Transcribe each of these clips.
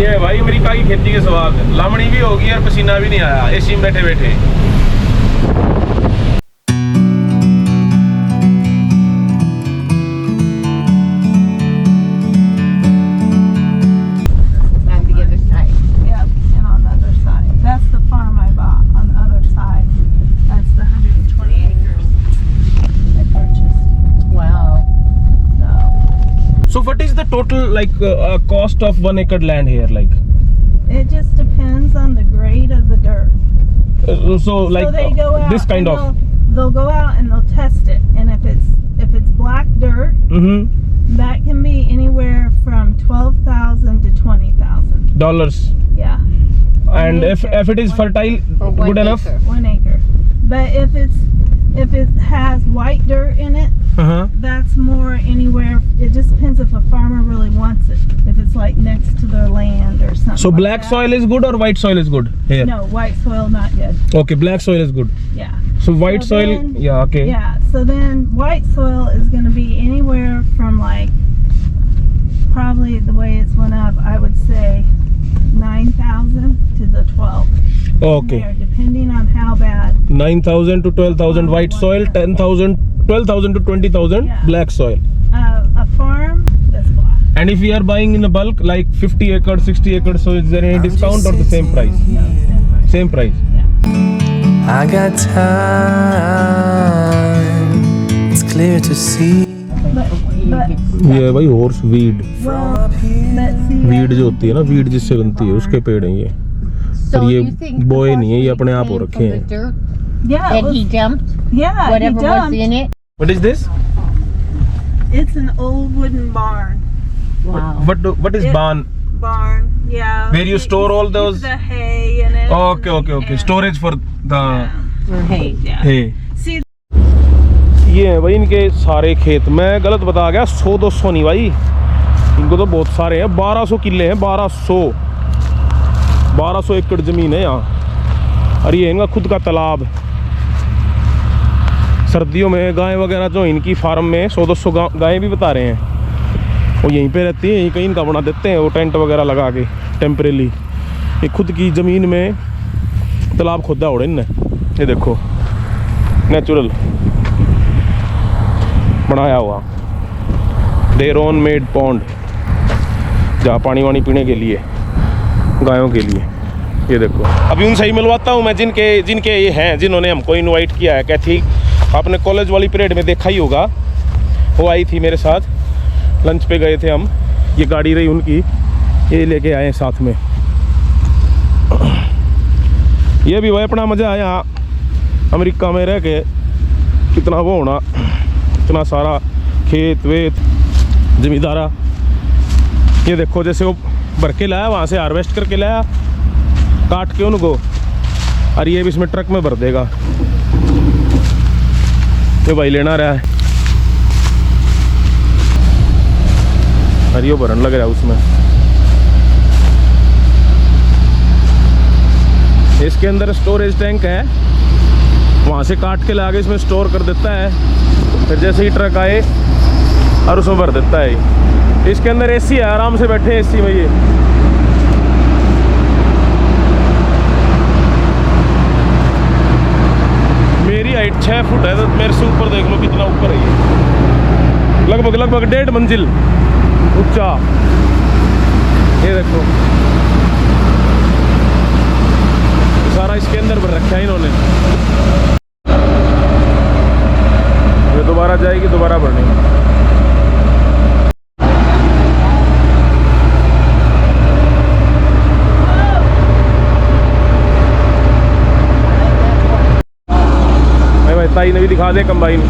ये भाई अमेरिका की खेती के स्वाद, लामड़ी भी होगी और पसीना भी नहीं आया एसी में बैठे बैठे। Total like cost of 1 acre land here, like it just depends on the grade of the dirt. So like they go out this kind of they'll go out and they'll test it, and if it's black dirt, that can be anywhere from $12,000 to $20,000. Yeah. And if it is fertile, good enough. 1 acre. But if it has white dirt in it, that's more anywhere. It just depends if a farmer really wants it. If it's like next to their land or something. So black soil is good or white soil is good here? No, white soil not good. Okay, black soil is good. Yeah. So white soil, yeah, okay. Yeah. So then white soil is going to be anywhere from like, probably the way it's went up, I would say 9,000 to the 12. Okay. There, depending on how bad. 9,000 to 12,000 white soil, 10,000, 12,000 to 20,000 black soil. A farm that's black. And if we are buying in a bulk, like 50 acres, 60 acres, so is there any discount or the same price? No, same price. Same price. Yeah. I got time. It's clear to see. ये भाई horse weed. Weed जो होती है ना, weed जिससे बनती है, उसके पेड़ हैं ये। पर ये बोए नहीं है, ये अपने आप हो रखे हैं। Yeah. And he dumped he whatever was dumped. in it. What is this? It's an old wooden barn. Wow. What is barn? Barn, yeah. Where you store all those? The hay in it. Okay. Storage for the For hay. Yeah. hay. See. ये है भाई इनके सारे खेत। मैं गलत बता गया, 100-200 नहीं भाई, इनको तो बहुत सारे हैं। 1200 किले हैं, 1200 एकड़ जमीन है यहाँ। और ये इनका खुद का तालाब। सर्दियों में गाय वगैरह जो इनकी फार्म में 100-200 गायें भी बता रहे हैं, वो यहीं पे रहती हैं, यहीं कहीं इनका बना देते हैं वो टेंट वगैरह लगा के टेम्परेली। ये खुद की ज़मीन में तालाब खोदा उड़े इनने, ये देखो नेचुरल बनाया हुआ, देयर ओन मेड पॉन्ड, जहाँ पानी वानी पीने के लिए गायों के लिए। ये देखो अभी उनसे ही मिलवाता हूँ मैं, जिनके ये हैं, जिन्होंने हमको इनवाइट किया है। कहती आपने कॉलेज वाली पीरियड में देखा ही होगा, वो आई थी मेरे साथ, लंच पे गए थे हम, ये गाड़ी रही उनकी, ये लेके आए साथ में। ये भी वही अपना मज़ा है यहाँ अमेरिका में रह के, कितना वो होना, इतना सारा खेत वेत ज़मींदारा। ये देखो जैसे वो भर के लाया, वहाँ से हार्वेस्ट करके लाया, काट के उनको, और ये भी इसमें ट्रक में भर देगा। ये भाई लेना रहा है, और ये भरन लग रहा है उसमें। इसके अंदर स्टोरेज टैंक है, वहाँ से काट के लाके इसमें स्टोर कर देता है, फिर जैसे ही ट्रक आए और उसमें भर देता है। इसके अंदर एसी है, आराम से बैठे एसी में। ये मेरी हाइट 6 फुट है, तो मेरे से ऊपर देख लो कितना ऊपर है ये, लगभग 1.5 मंजिल ऊंचा। ये देखो सारा इसके अंदर भर रखा है इन्होंने। ये दोबारा जाएगी, दोबारा भरने। भाई ताई ने भी दिखा they combine.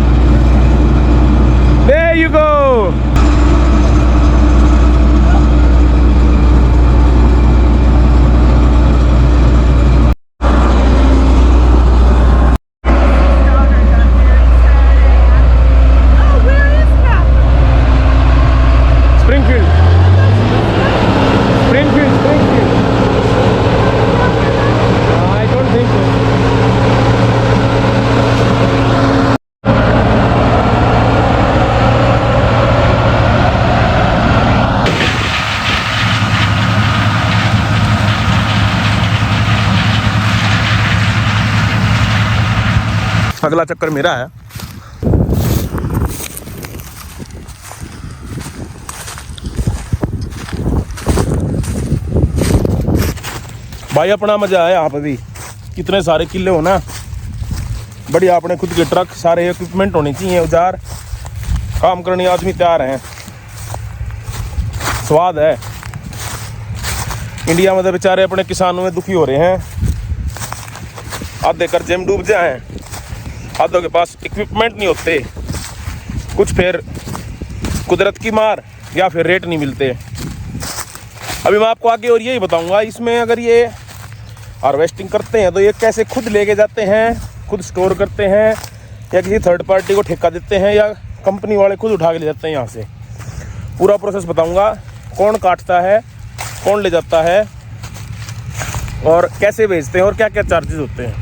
There you go. अगला चक्कर मेरा है। भाई अपना मजा है यहाँ पे भी, कितने सारे किले हो ना, बढ़िया अपने खुद के ट्रक, सारे इक्विपमेंट होने चाहिए, औजार, काम करने आदमी तैयार हैं, स्वाद है। इंडिया में तो बेचारे अपने किसानों में दुखी हो रहे हैं, आधे कर्जे में डूब जाए, आधों के पास इक्विपमेंट नहीं होते, कुछ फिर कुदरत की मार या फिर रेट नहीं मिलते। अभी मैं आपको आगे और यही बताऊंगा, इसमें अगर ये हार्वेस्टिंग करते हैं तो ये कैसे खुद लेके जाते हैं, खुद स्टोर करते हैं, या किसी थर्ड पार्टी को ठेका देते हैं, या कंपनी वाले खुद उठा के ले जाते हैं यहाँ से। पूरा प्रोसेस बताऊंगा, कौन काटता है, कौन ले जाता है और कैसे बेचते हैं और क्या क्या चार्जेस होते हैं।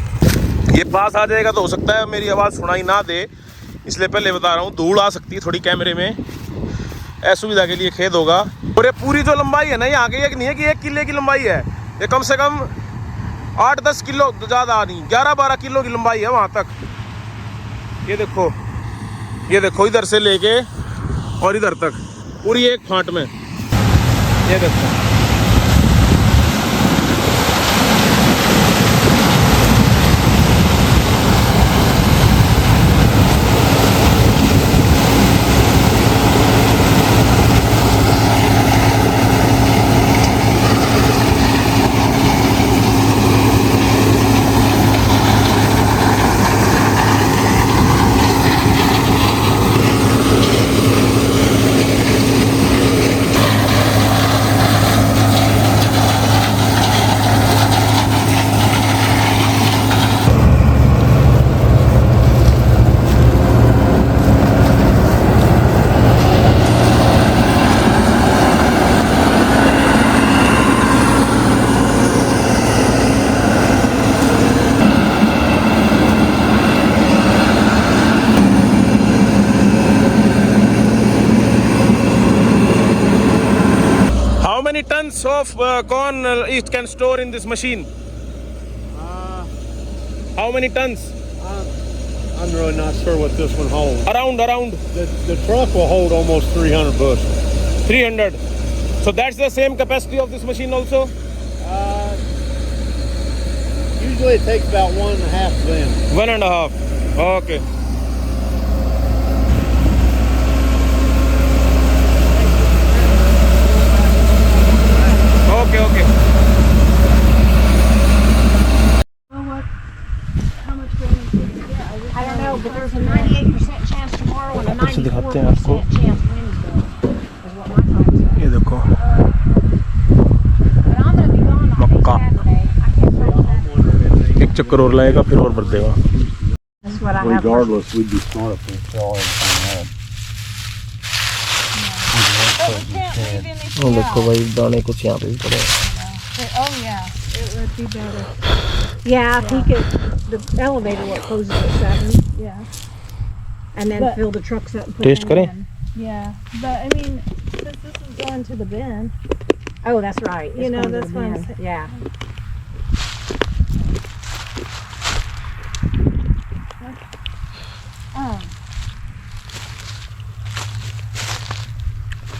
ये पास आ जाएगा तो हो सकता है मेरी आवाज़ सुनाई ना दे, इसलिए पहले बता रहा हूँ, धूल आ सकती है थोड़ी कैमरे में, असुविधा के लिए खेद होगा। और ये पूरी जो लंबाई है ना, ये आगे एक नहीं है कि 1 किले की लंबाई है, ये कम से कम 8-10 किलो, ज़्यादा नहीं, 11-12 किलो की लंबाई है वहाँ तक। ये देखो इधर से लेके और इधर तक पूरी एक फांट में, ये देखो। Tons of corn it can store in this machine? How many tons? I'm really not sure what this one holds. Around The truck will hold almost 300 bushels. 300. So that's the same capacity of this machine also? Usually it takes about 1.5 then. 1.5. Okay. Okay. How much grain did you get? I don't know, but there's a 98% chance tomorrow and a कुछ दिखाते हैं आपको। 94% chance Wednesday, is what my phone said. ये देखो But I'm gonna be gone all day Mecca. Saturday. I can't tell that. एक चक्कर और लाएगा फिर और भर देगा। That's what I have. Regardless, we'd be smart if we fill everything up. But we can't leave anything वो देखो out. भाई दाने कुछ यहाँ पे भी पड़े हैं। Oh yeah, it would be better. Yeah, I think the elevator work closes at 7. Yeah. And then But- fill the trucks up and put Taste them करें? in. Yeah, but I mean, since this is going to the bin, Oh, that's right. You It's know, going to that's the what I'm bin. saying. Yeah.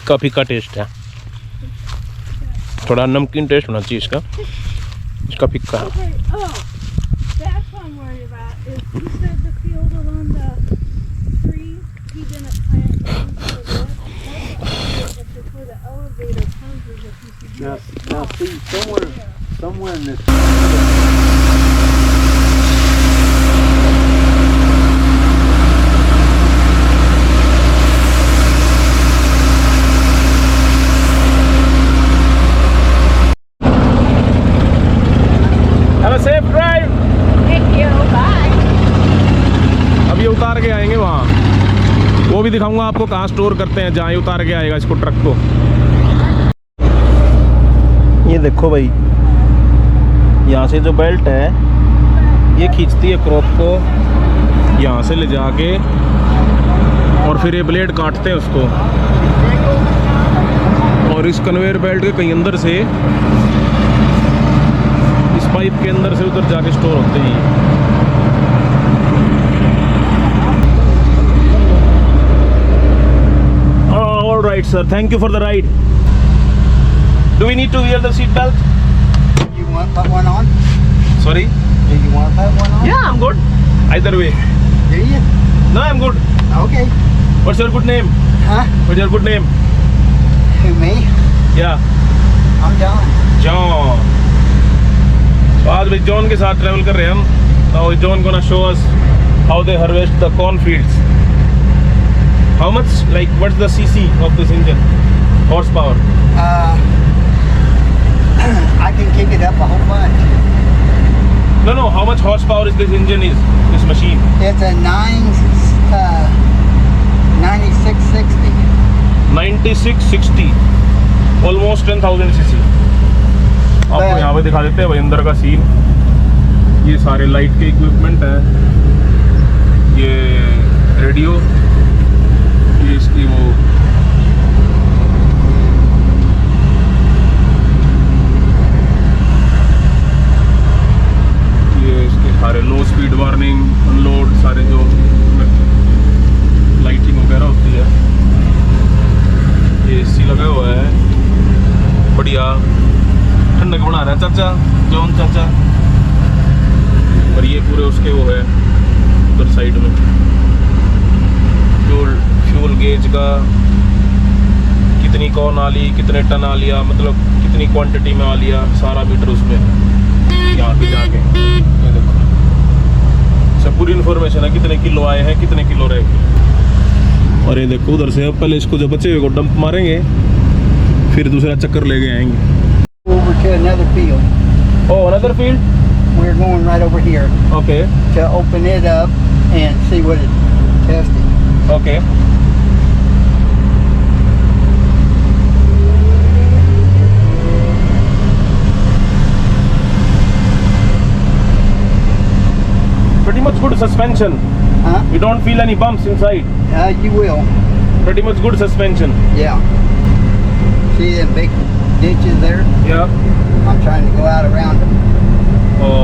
काफ़ी का test है, थोड़ा नमकीन test होना चाहिए इसका फिक्का है। okay. Oh, that's what I'm worried about. Is he said the field along the tree, he didn't plant into the wood. If it's where the elevator comes, is if you could Now, get now smoke. see, somewhere in this. Have a safe drive. Thank you. Bye. अब ये उतार के आएंगे वहाँ, वो भी दिखाऊंगा आपको कहाँ स्टोर करते हैं, जहाँ ये उतार के आएगा इसको, ट्रक को। ये देखो भाई, यहाँ से जो बेल्ट है ये खींचती है क्रॉप को, यहाँ से ले जाके और फिर ये ब्लेड काटते हैं उसको, और इस कन्वेयर बेल्ट के कहीं अंदर से, इस पाइप के अंदर से उधर जाके स्टोर होते हैं। right, sir. Thank you for the ride. Do we need to wear the seat belt? You want to put one on? Sorry? Do you want to put one on? Yeah, I'm good. Either way. Do you? No, I'm good. Okay. What's your good name? Huh? What's your good name? Who, me? Yeah. I'm John. John. So आज भी John के साथ travel कर रहे हैं हम. Now John gonna show us how they harvest the cornfields. How much? Like, what's the cc of this engine? Horsepower. I can kick it up a whole bunch. No. How much horsepower is this engine? This machine? It's a 9660. 9660. Almost 10,000 cc. आपको यहाँ पे दिखा देते हैं भाई अंदर का scene. ये सारे लाइट के इक्विपमेंट हैं. ये रेडियो. ये इसकी वो सारे लो स्पीड वार्निंग, अनलोड, सारे जो लाइटिंग वगैरह होती है. ये एसी लगा हुआ है. बढ़िया ठंडक बना रहा है चाचा, जॉन चाचा. और ये पूरे उसके वो है उधर साइड में फ्यूल गेज का कितनी कौन आ ली, कितने टन आ लिया, मतलब कितनी क्वांटिटी में आ लिया, सारा मीटर उसमें है. यहाँ पे जाके ये देखो सब पूरी इन्फॉर्मेशन है. कितने किलो आए हैं, कितने किलो रह गए. और ये देखो उधर से अब पहले इसको जो बचे हुए को डंप मारेंगे, फिर दूसरा चक्कर लेके आएंगे. Over to another field. Oh, another field? We're going right over here Okay. to open it up and see what it's testing. Okay. Pretty much good suspension. Huh? You don't feel any bumps inside. You will. Pretty much good suspension. Yeah. See them big ditches there? Yeah. I'm trying to go out around them. Oh.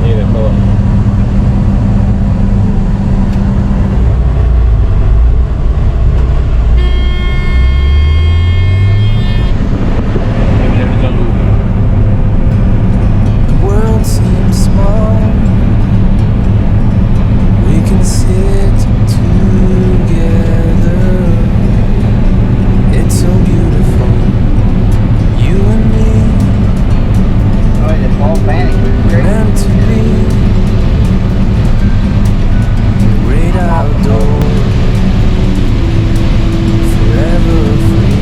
ये देखो. The world seems small. We can sit together. It's so beautiful. You and me, Oh, it's all panic. meant to be. The great outdoors, forever free.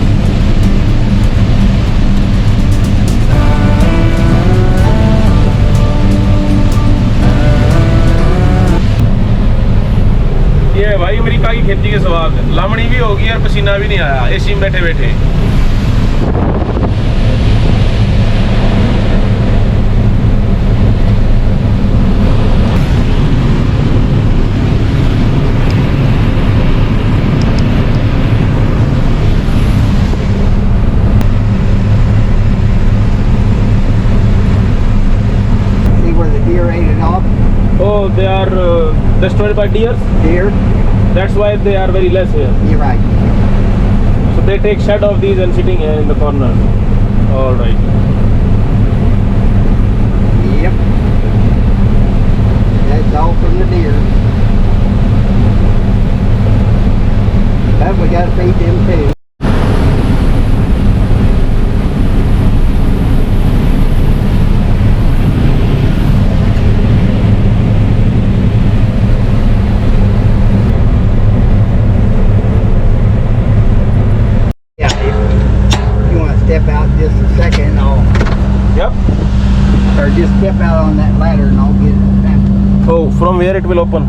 ये भाई America की खेती के स्वाद. लामड़ी भी होगी और पसीना भी नहीं आया एसी में बैठे बैठे. See where the deer ate it off? Oh, they are destroyed by deer. Deer? That's why they are very less here. You're right. So they take shed of these and sitting here in the corner. All right. Yep. That's all from the deer. But we gotta feed them too. Yeah, if you wanna step out just a second, Yep. or just step out on that ladder and I'll get it. Oh, from where it will open?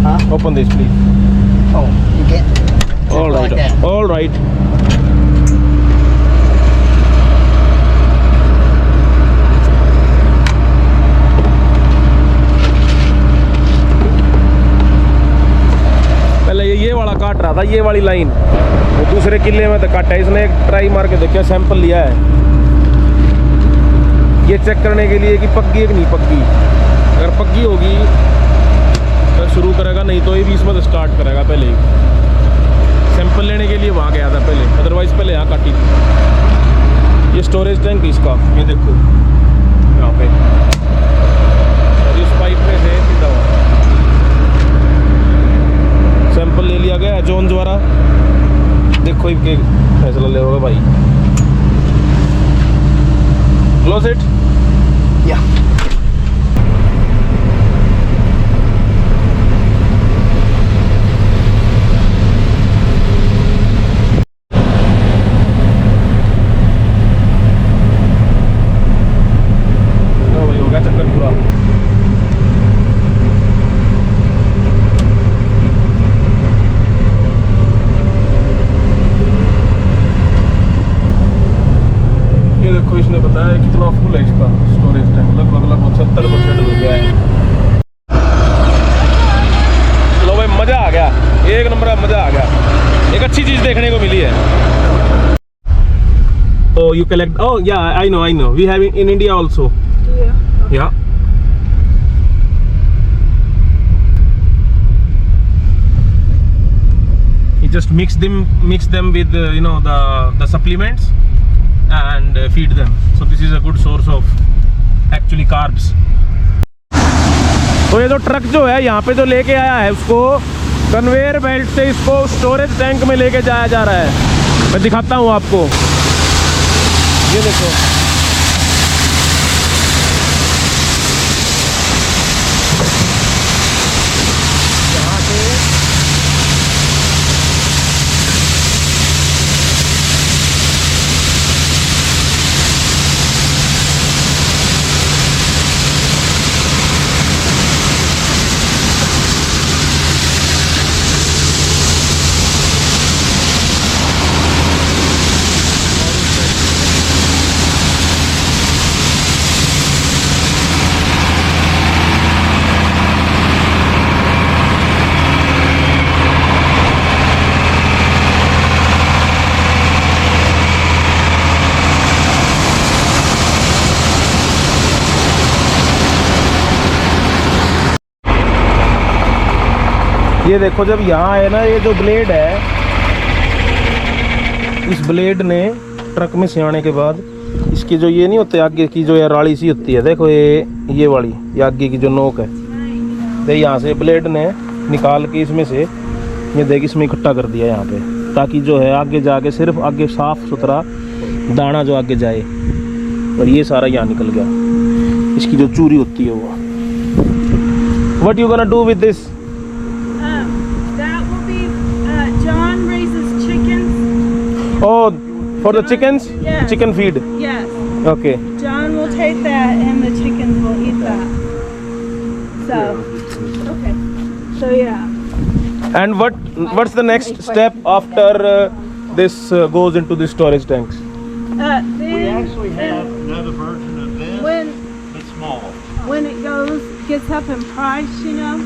Huh? Open this, please. Oh, you can't. All right. Like that. All right. पहले ये वाला काट रहा था, ये वाली line. वो दूसरे किले में तो काटा है. इसने एक ट्राई मार के देखा, सैंपल लिया है ये चेक करने के लिए कि पक्की है कि नहीं पक्की. अगर पक्की होगी शुरू करेगा, नहीं तो ये 20 में स्टार्ट करेगा। पहले ही सैंपल लेने के लिए वहाँ गया था पहले, अदरवाइज़ पहले यहाँ काटी थी। ये स्टोरेज टैंक इसका, ये देखो यहाँ पे, और इस पाइप में से सीधा हुआ सैंपल ले लिया गया जोन द्वारा। देखो ये फैसला ले होगा भाई। Close it. Yeah. भाई हो गया चक्कर पूरा। ये देखो इसने बताया कितना फुल है इसका स्टोरेज टैंक, लगभग 70% हो गया है। लो भाई मज़ा आ गया, एक नंबर का मज़ा आ गया। एक अच्छी चीज़ देखने को मिली है। Oh, you collect? Oh, yeah, I know. We have in India also. Yeah. You just mix them with the supplements and feed them. So this is a good source of actually carbs. तो ये जो truck जो है यहाँ पे जो लेके आया है उसको कन्वेयर बेल्ट से इसको स्टोरेज टैंक में लेके जाया जा रहा है। मैं दिखाता हूँ आपको, ये देखो। यहाँ से ये देखो, जब यहाँ है ना, ये जो ब्लेड है, इस ब्लेड ने ट्रक में से आने के बाद इसकी जो ये नहीं होते आगे की जो ये राड़ी सी होती है, देखो ये वाली, ये आगे की जो नोक है, तो यहाँ से ब्लेड ने निकाल के इसमें से ये देख इसमें इकट्ठा कर दिया यहाँ पे, ताकि जो है आगे जाके सिर्फ आगे साफ सुथरा दाना जो आगे जाए, और ये सारा यहाँ निकल गया, इसकी जो चूरी होती है वो। What you gonna do with this? That will be John raises chickens. Oh, for the chickens? Yes. Chicken feed. Yes. Okay. John will take that and the chickens will eat that. So, okay. So yeah. And what's the next step after this goes into the storage tanks? We actually have another version of this. It's small. When it gets up in price, you know.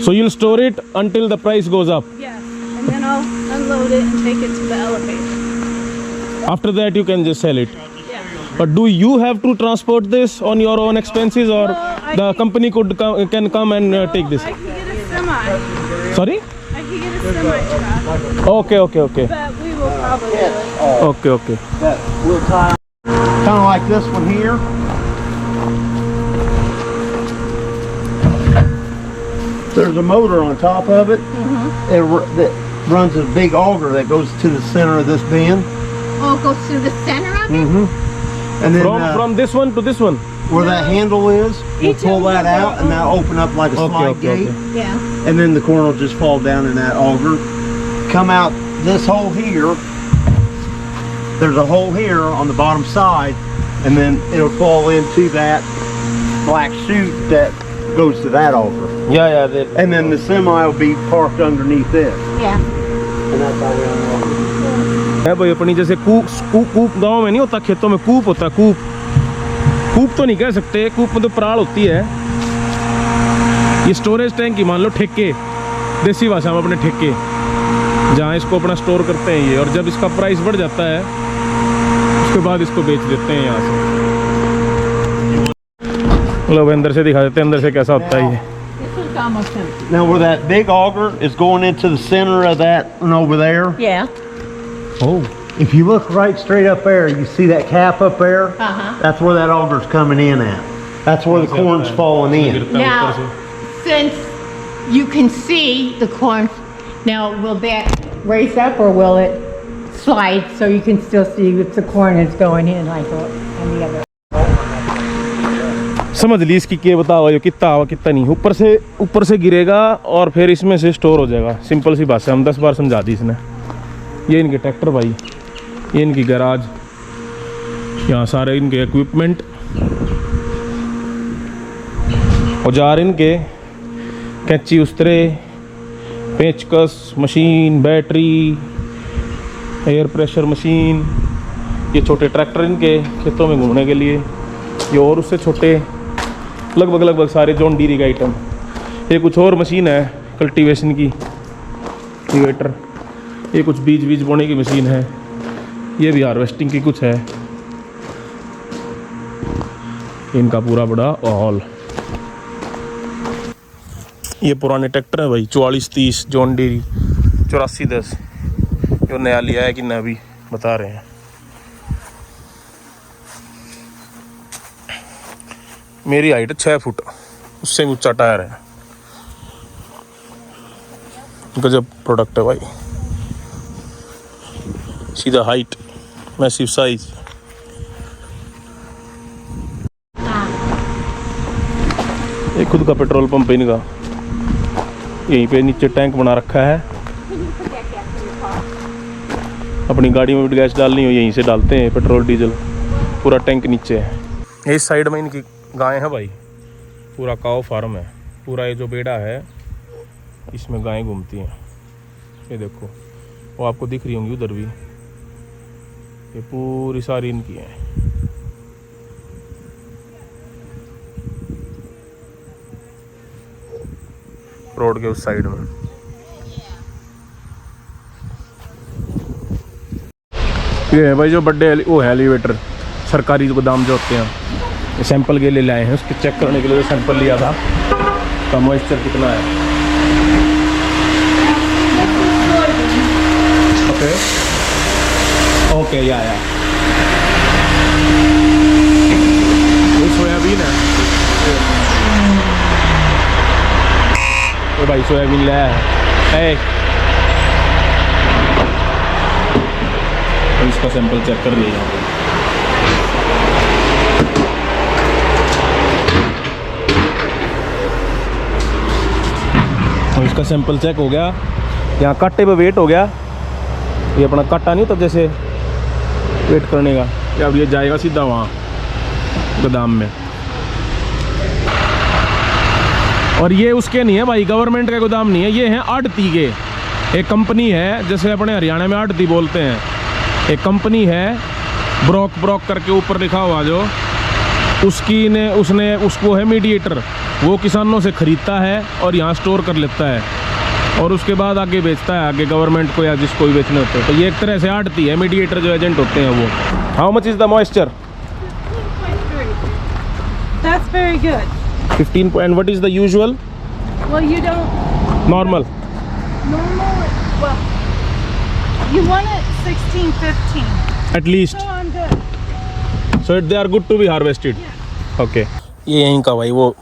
So you'll store it until the price goes up. Yes. And then I'll unload it and take it to the elevator. After that you can just sell it. Yeah. But do you have to transport this on your own expenses, or the company can come and take this? I can get a semi. Sorry? I can get a semi truck. Okay. But we will probably do it. Okay. That we'll tie kind of like this one here. There's a motor on top of it that runs a big auger that goes to the center of this bend. Oh, it goes through the center of it? And then From this one to this one. where that handle is, we'll pull that out and that'll open up like a slide gate. Yeah. And then the corn will just fall down in that auger. Come out this hole here. There's a hole here on the bottom side, and then it'll fall into that black chute that goes to that auger. Yeah. And then the semi will be parked underneath this. Yeah. And that's how we unload it. है भाई अपनी जैसे कूप गांव में नहीं होता, खेतों में कूप होता है। कूप तो नहीं कह सकते, कूप में तो पराल होती है। ये स्टोरेज टैंक की मान लो ठेके, देसी भाषा में अपने ठेके, जहाँ इसको अपना स्टोर करते हैं ये, और जब इसका प्राइस बढ़ जाता है उसके बाद इसको बेच देते हैं यहाँ से। लो अंदर से दिखा देते हैं अंदर से कैसा होता है ये। It's almost empty. Now where that big auger is going into the center of that one over there. Yeah. Oh, If you look right straight up there, you see that cap up there? Uh-huh. That's where that auger's coming in at. That's where the corn's falling in. Now, since you can see the corn, now will that raise up or will it slide so you can still see if the corn is going in like on the other? समझ ली इसकी क्या बताओ, ये कितना आवा कितना नहीं, ऊपर से गिरेगा और फिर इसमें से स्टोर हो जाएगा। सिंपल सी बात है, हम 10 बार समझा दी इसने। ये इनके ट्रैक्टर भाई, ये इनकी गैराज, यहाँ सारे इनके इक्विपमेंट, औजार इनके, कैंची उस्तरे, पेचकस, machine, battery, air pressure machine, ये छोटे ट्रैक्टर इनके खेतों में घूमने के लिए, ये और उससे छोटे लगभग सारे जॉन डीरी का आइटम। ये कुछ और मशीन है कल्टीवेशन की, कल्टीवेटर, ये कुछ बीज बोने की मशीन है, ये भी हार्वेस्टिंग की कुछ है। इनका पूरा बड़ा हॉल। ये पुराने ट्रैक्टर है भाई, 4430 जॉन डीरी 8410, जो नया लिया है कि नया भी बता रहे हैं। मेरी हाइट 6 फुट, उससे भी ऊंचा टायर है। गजब प्रोडक्ट है भाई, सीधा हाइट, मैसिव साइज। ये खुद का पेट्रोल पंप है इनका, यहीं पे नीचे टैंक बना रखा है। अपनी गाड़ी में भी गैस डालनी हो यहीं से डालते हैं, पेट्रोल डीजल, पूरा टैंक नीचे है। इस साइड में इनकी गायें हैं भाई, पूरा काऊ फार्म है, पूरा ये जो बेड़ा है इसमें गायें घूमती हैं। ये देखो, वो आपको दिख रही होंगी उधर भी, ये पूरी सारी इनकी है। रोड के उस साइड में ये है भाई जो बड़े वो है एलिवेटर, सरकारी गोदाम जो होते हैं। ये सैंपल के लिए लाए हैं, उसके चेक करने के लिए सैंपल लिया था, तो मॉइस्चर कितना है। ओके ओके, या ये सोयाबीन है, ये भाई सोयाबीन लाया है। तो इसका सैंपल चेक कर लिया। तो इसका सैंपल चेक हो गया, यहाँ कांटे पे वेट हो गया। ये अपना कांटा नहीं होता जैसे वेट करने का, या अब ये जाएगा सीधा वहाँ गोदाम में। और ये उसके नहीं है भाई, गवर्नमेंट के गोदाम नहीं है, ये हैं आड़ती के। एक कंपनी है, जैसे अपने हरियाणा में आड़ती बोलते हैं, एक कंपनी है ब्रोक करके ऊपर लिखा हुआ, जो उसने उसको है मीडिएटर, वो किसानों से खरीदता है और यहाँ स्टोर कर लेता है और उसके बाद आगे बेचता है, आगे गवर्नमेंट को या जिसको भी बेचने होते हैं। तो ये एक तरह से आड़ती है, मीडिएटर जो एजेंट होते हैं वो। How much is the moisture? 15.3. That's very good. 15. And what is the usual? Well, you don't Normal. well, you want it 16, 15. At least. So I'm good. So they are good to be harvested. Okay. ये यहीं का भाई वो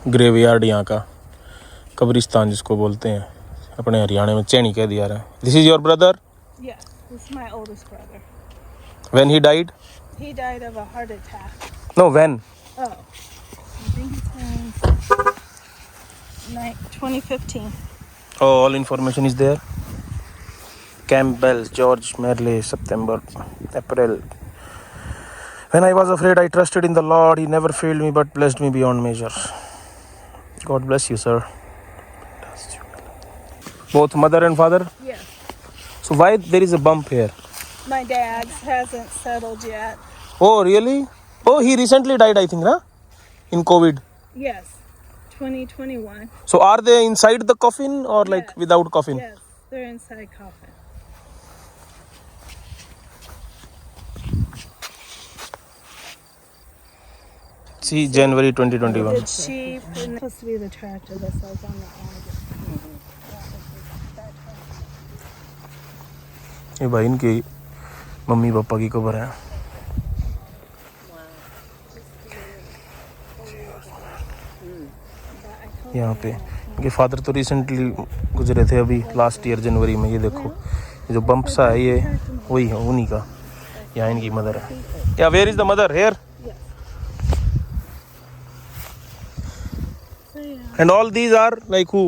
graveyard यहाँ का, कब्रिस्तान जिसको बोलते हैं, अपने हरियाणा में चैनी कह दिया रहा है। This is your brother? Yes, this is my oldest brother. When he died? He died of a heart attack. No, when? Oh, I think it's in 2015. Oh, all information is there. Campbell, George Merle, September, April. When I was afraid, I trusted in the Lord. He never failed me, but blessed me beyond measure. God bless you, sir. Both mother and father? Yes. So why there is a bump here? My dad's hasn't settled yet. Oh, really? Oh, he recently died, I think, huh? In COVID. Yes, 2021. So are they inside the coffin or like Yes. without coffin? Yes, they're inside coffin. See, January 2021. It's cheap and it's supposed to be the tractor that says on the ये भाई इनके mummy papa की कब्र है। यहाँ पे इनके father तो रिसेंटली गुजरे थे अभी लास्ट ईयर जनवरी में। ये देखो ये जो बम्प सा है ये वही है उन्हीं का। यहाँ इनकी मदर है। क्या where is the mother here? And all these are like who?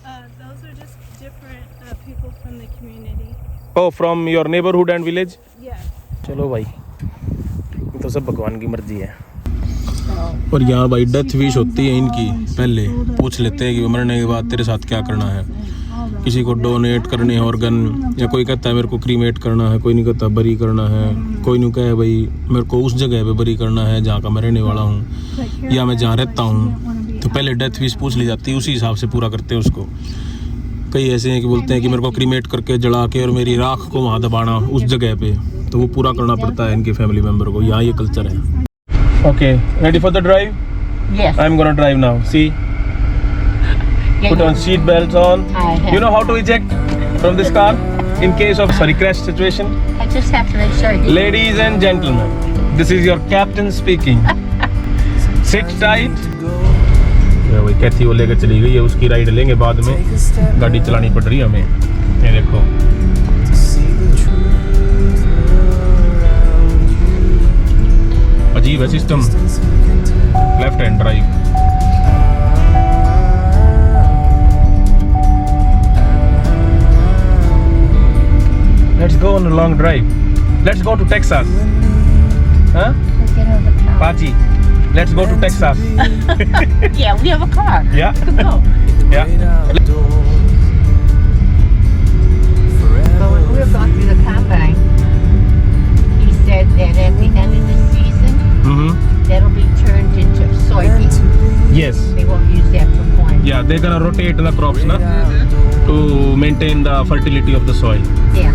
Those are just different people from the community. Oh, from your neighborhood and village? Yeah. चलो भाई, तो सब भगवान की मर्जी है। और यहाँ भाई डेथ विश होती है इनकी, पहले पूछ लेते हैं कि मरने के बाद तेरे साथ क्या करना है। किसी को डोनेट करने ऑर्गन, या कोई कहता है मेरे को क्रीमेट करना है, कोई नहीं कहता बरी करना है, कोई नहीं कहे भाई मेरे को उस जगह पे बरी करना है जहाँ का मैं रहने वाला हूँ या मैं जहाँ रहता हूँ। तो पहले डेथ विश पूछ ली जाती है, उसी हिसाब से पूरा करते हैं उसको। कई ऐसे हैं कि बोलते हैं कि मेरे को क्रीमेट करके जला के और मेरी राख को वहाँ दबाना उस जगह पे, तो वो पूरा करना पड़ता है इनके फैमिली मेम्बर को। यहाँ ये कल्चर है। Okay, ready for the drive? Yes. I am gonna drive now. See, put on seat belts on. You know how to eject from this car in case of crash situation? I just have to make sure. Ladies and gentlemen, this is your captain speaking. Sit tight. वही कैथी वो लेकर चली गई है, उसकी ride लेंगे बाद में। गाड़ी चलानी पड़ रही है हमें। ये देखो अजीब है system. Left hand drive. Let's go on a long drive. Let's go to Texas. Huh? Pachi, let's go to Texas. Yeah, we have a car. Yeah. Go. Yeah. But when we were going through the combine, he said that at the end of the season, that'll be turned into soybean. Yes. They won't use that for corn. Yeah, they're gonna rotate the crops, na, to maintain the fertility of the soil. Yeah.